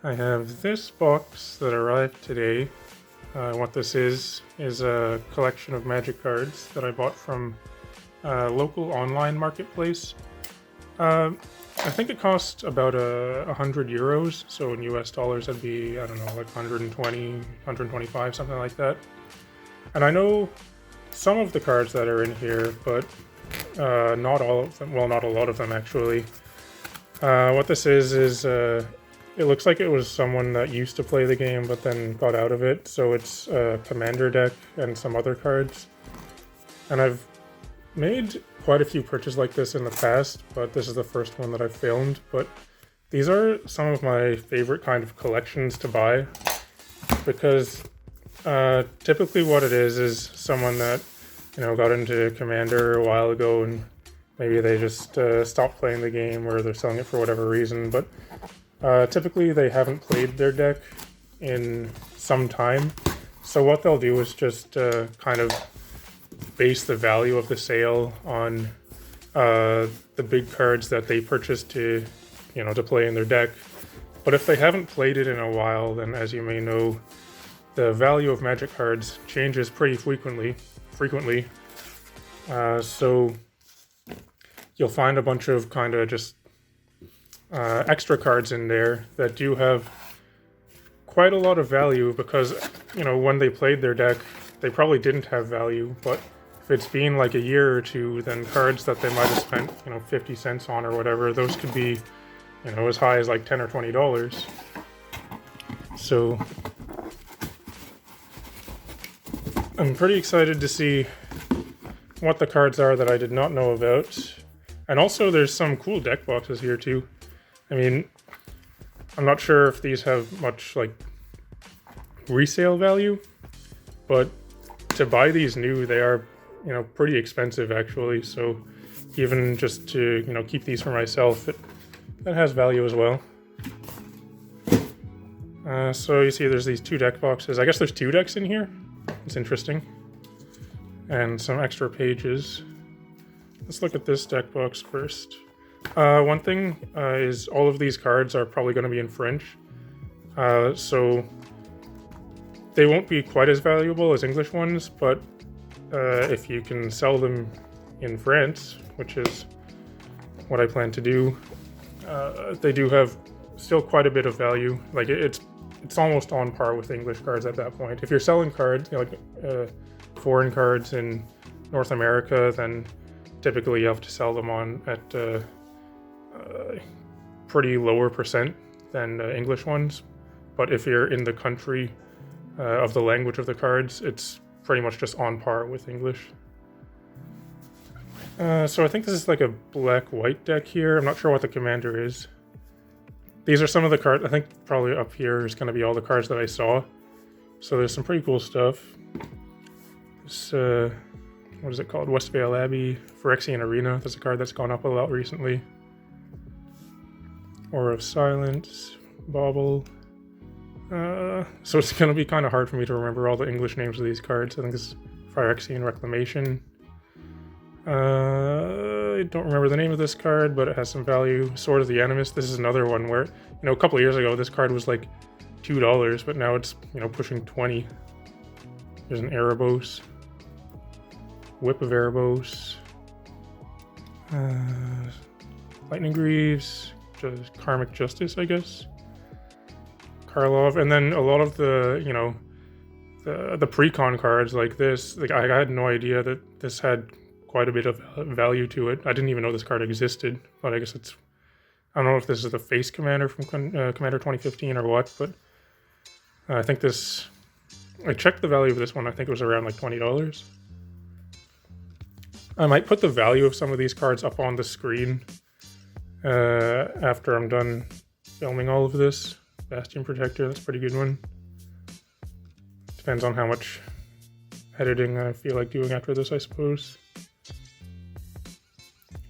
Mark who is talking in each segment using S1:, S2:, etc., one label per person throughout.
S1: I have this box that arrived today. What this is a collection of Magic cards that I bought from a local online marketplace. Uh, I think it cost about 100 euros, so in US dollars that'd be, I don't know, like 120, 125, something like that. And I know some of the cards that are in here, but not all of them. Well, not a lot of them actually. What this is it looks like it was someone that used to play the game but then got out of it. So it's a commander deck and some other cards. And I've made quite a few purchases like this in the past, but this is the first one that I've filmed. But these are some of my favorite kind of collections to buy because typically what it is someone that got into Commander a while ago and maybe they just stopped playing the game or they're selling it for whatever reason, but typically they haven't played their deck in some time. So what they'll do is just kind of base the value of the sale on the big cards that they purchased to play in their deck. But if they haven't played it in a while, then as you may know, the value of Magic cards changes pretty frequently. So you'll find a bunch of kind of just extra cards in there that do have quite a lot of value because, when they played their deck, they probably didn't have value. But if it's been like a year or two, then cards that they might have spent, 50 cents on or whatever, those could be, as high as like $10 or $20. So I'm pretty excited to see what the cards are that I did not know about. And also there's some cool deck boxes here too. I mean, I'm not sure if these have much like resale value, but to buy these new, they are, pretty expensive actually. So even just to, keep these for myself, that has value as well. So you see there's these two deck boxes. I guess there's two decks in here. It's interesting. And some extra pages. Let's look at this deck box first. One thing is all of these cards are probably going to be in French. So they won't be quite as valuable as English ones, but if you can sell them in France, which is what I plan to do, they do have still quite a bit of value. Like it's almost on par with English cards at that point. If you're selling cards, foreign cards in North America, then typically you have to sell them on at pretty lower percent than English ones. But if you're in the country of the language of the cards, it's pretty much just on par with English. So I think this is like a black-white deck here. I'm not sure what the commander is. These are some of the cards. I think probably up here is going to be all the cards that I saw. So there's some pretty cool stuff. This, what is it called? Westvale Abbey, Phyrexian Arena. That's a card that's gone up a lot recently. Aura of Silence, Bauble. So it's going to be kind of hard for me to remember all the English names of these cards. I think this is Phyrexian Reclamation. I don't remember the name of this card, but it has some value. Sword of the Animist. This is another one where, a couple of years ago, this card was like $2, but now it's, pushing 20. There's an Erebos. Whip of Erebos. Lightning Greaves. Just Karmic Justice, I guess. Karlov. And then a lot of the, the pre-con cards like this. Like I had no idea that this had quite a bit of value to it. I didn't even know this card existed, but I guess it's... I don't know if this is the face commander from Commander 2015 or what, but I think this... I checked the value of this one. I think it was around like $20. I might put the value of some of these cards up on the screen after I'm done filming all of this. Bastion Protector, that's a pretty good one. Depends on how much editing I feel like doing after this, I suppose.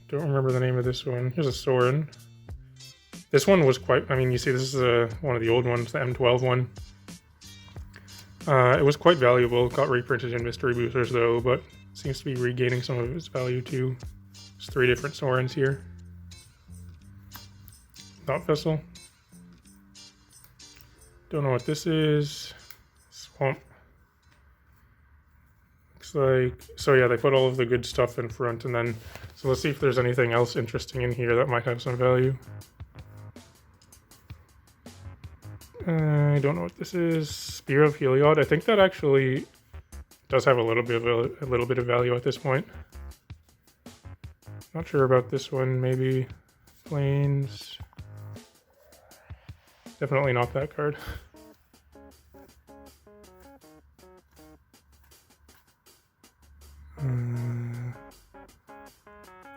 S1: Don't remember the name of this one. Here's a Sorin. This one was quite... I mean, you see this is one of the old ones, the M12 one. It was quite valuable. Got reprinted in Mystery Boosters though, but seems to be regaining some of its value too. There's 3 different Sorins here. Thought Vessel. Don't know what this is. Swamp. Looks like... So yeah, they put all of the good stuff in front, and then... So let's see if there's anything else interesting in here that might have some value. I don't know what this is. Spear of Heliod. I think that actually does have a little bit of value at this point. Not sure about this one. Maybe Plains. Definitely not that card.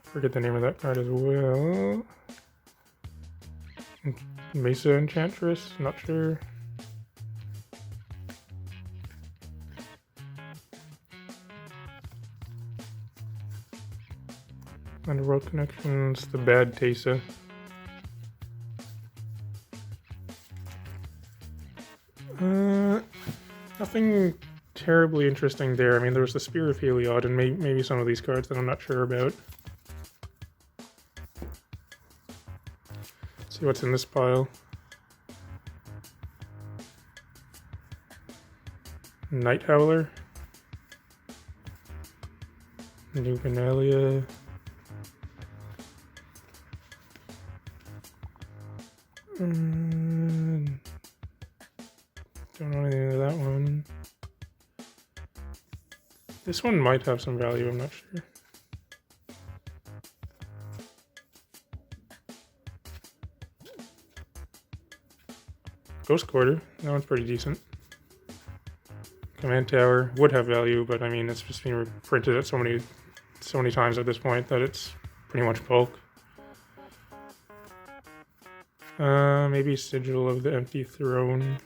S1: Forget the name of that card as well. Mesa Enchantress, not sure. Underworld Connections, the Bad Tesa. Nothing terribly interesting there. I mean, there was the Spear of Heliod and maybe some of these cards that I'm not sure about. Let's see what's in this pile. Night Howler. Juvenalia. Don't know anything of that one. This one might have some value, I'm not sure. Ghost Quarter, that one's pretty decent. Command Tower would have value, but I mean it's just been printed at so many times at this point that it's pretty much bulk. Maybe Sigil of the Empty Throne.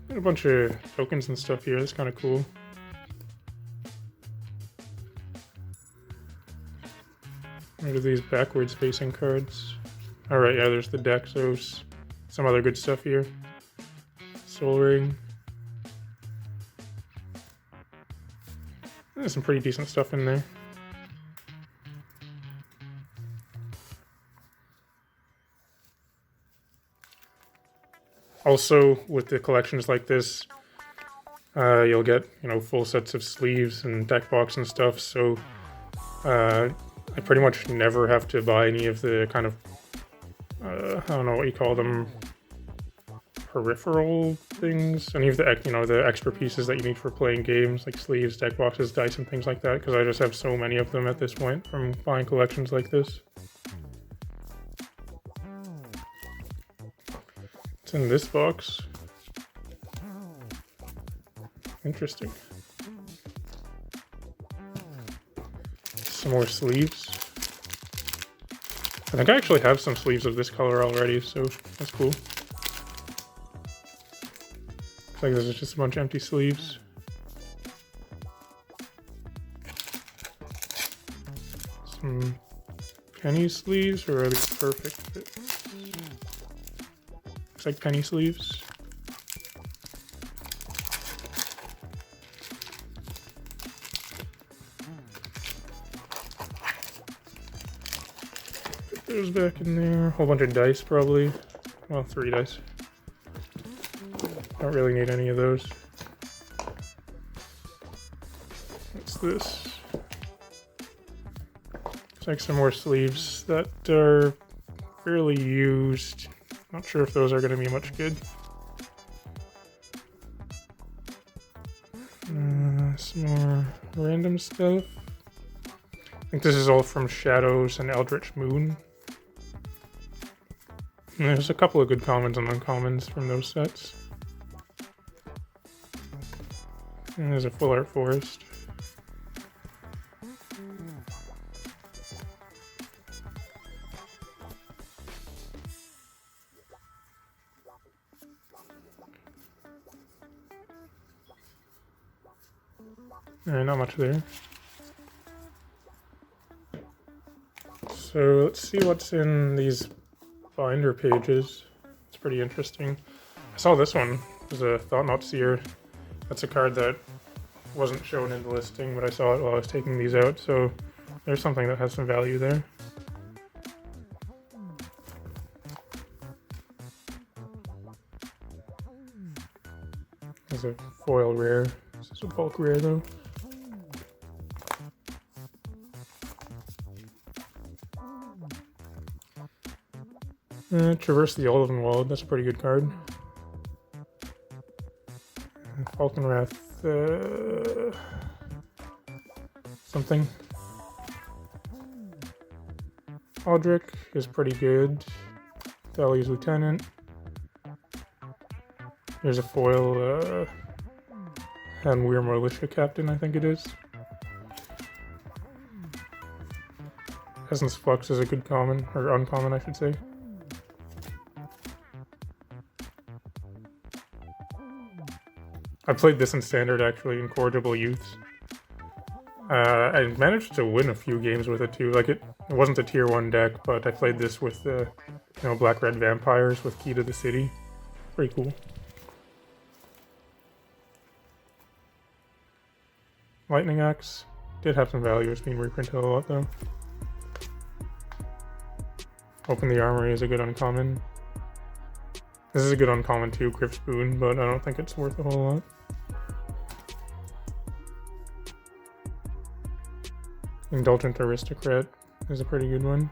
S1: Got a bunch of tokens and stuff here. That's kind of cool. What are these backwards facing cards? Alright, yeah, there's the Daxos. Some other good stuff here. Soul Ring. There's some pretty decent stuff in there. Also, with the collections like this, you'll get, full sets of sleeves and deck box and stuff, so I pretty much never have to buy any of the kind of, I don't know what you call them, peripheral things, any of the, the extra pieces that you need for playing games, like sleeves, deck boxes, dice, and things like that, because I just have so many of them at this point from buying collections like this. What's in this box? Interesting. Some more sleeves. I think I actually have some sleeves of this color already, so that's cool. Looks like there's just a bunch of empty sleeves. Some penny sleeves, or are these perfect fit? Looks like penny sleeves. Put those back in there. A whole bunch of dice, probably. Well, 3 dice. Don't really need any of those. What's this? Looks like some more sleeves that are fairly used. Not sure if those are going to be much good. Some more random stuff. I think this is all from Shadows and Eldritch Moon. And there's a couple of good commons and uncommons from those sets. And there's a Full Art Forest. Alright, not much there. So let's see what's in these binder pages. It's pretty interesting. I saw this one. It was a Thought-Knot Seer. That's a card that wasn't shown in the listing, but I saw it while I was taking these out, so there's something that has some value there. This is a foil rare. This is a bulk rare though. Traverse the Elven Wald, that's a pretty good card. Falconwrath, something. Aldrich is pretty good. Thalia's Lieutenant. There's a foil Hanweir Militia Captain, I think it is. Essence Flux is a good common, or uncommon I should say. I played this in Standard actually, Incorrigible Youths. I managed to win a few games with it too. Like it wasn't a tier 1 deck, but I played this with the black-red vampires with Key to the City. Pretty cool. Lightning Axe did have some value. It's being reprinted a lot though. Open the Armory is a good uncommon. This is a good uncommon too, Griff's Boon, but I don't think it's worth a whole lot. Indulgent Aristocrat is a pretty good one.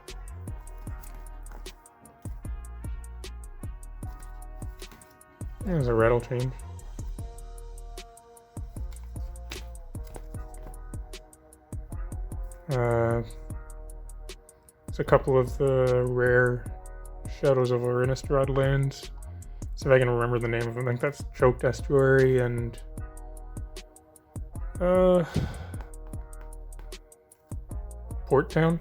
S1: There's a Rattle Change. It's a couple of the rare Shadows of Innistrad lands. See if I can remember the name of them. I think that's Choked Estuary and Port Town.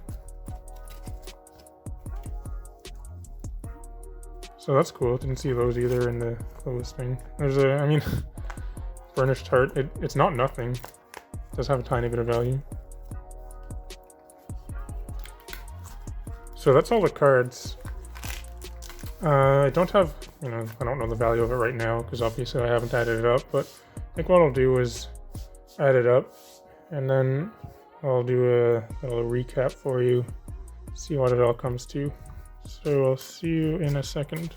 S1: So that's cool. Didn't see those either in the listing. There's Burnished Heart. It's not nothing. It does have a tiny bit of value. So that's all the cards. I don't have, I don't know the value of it right now because obviously I haven't added it up, but I think what I'll do is add it up and then I'll do a little recap for you, see what it all comes to. So I'll see you in a second.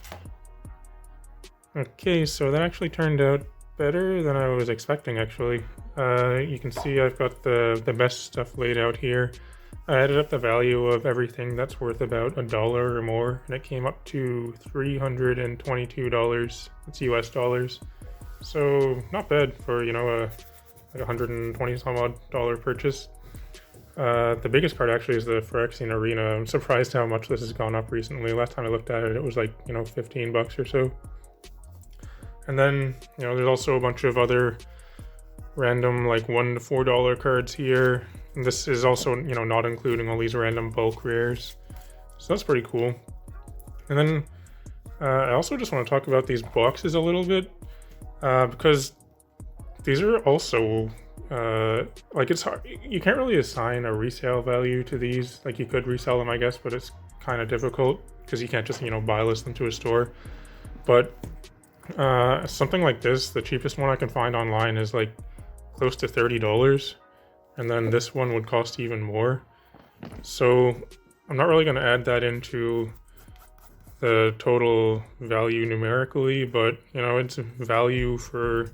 S1: Okay, so that actually turned out better than I was expecting actually. You can see I've got the best stuff laid out here. I added up the value of everything that's worth about $1 or more, and it came up to $322. That's US dollars. So not bad for, like $120 some odd purchase. The biggest card actually is the Phyrexian Arena. I'm surprised how much this has gone up recently. Last time I looked at it, it was like, $15 or so. And then, there's also a bunch of other random like $1 to $4 cards here. And this is also, not including all these random bulk rares. So that's pretty cool. And then I also just want to talk about these boxes a little bit because these are also it's hard. You can't really assign a resale value to these. Like you could resell them, I guess, but it's kind of difficult because you can't just, buy list them to a store. But something like this, the cheapest one I can find online is like close to $30. And then this one would cost even more. So I'm not really going to add that into the total value numerically, but it's value for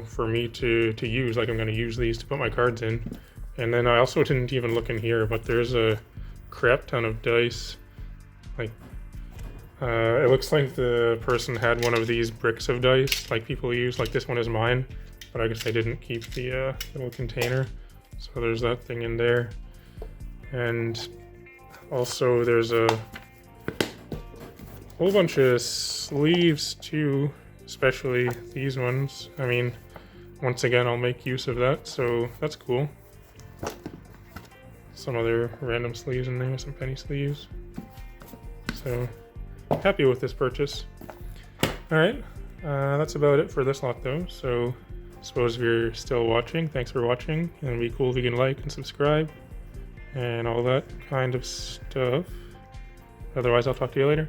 S1: for me to use. Like I'm going to use these to put my cards in. And then I also didn't even look in here, but there's a crap ton of dice. Like it looks like the person had one of these bricks of dice like people use. Like this one is mine, but I guess I didn't keep the little container. So there's that thing in there. And also there's a whole bunch of sleeves too, especially these ones. Once again, I'll make use of that, so that's cool. Some other random sleeves in there, some penny sleeves. So happy with this purchase. Alright, that's about it for this lot though. So I suppose if you're still watching, thanks for watching. And it'd be cool if you can like and subscribe and all that kind of stuff. Otherwise, I'll talk to you later.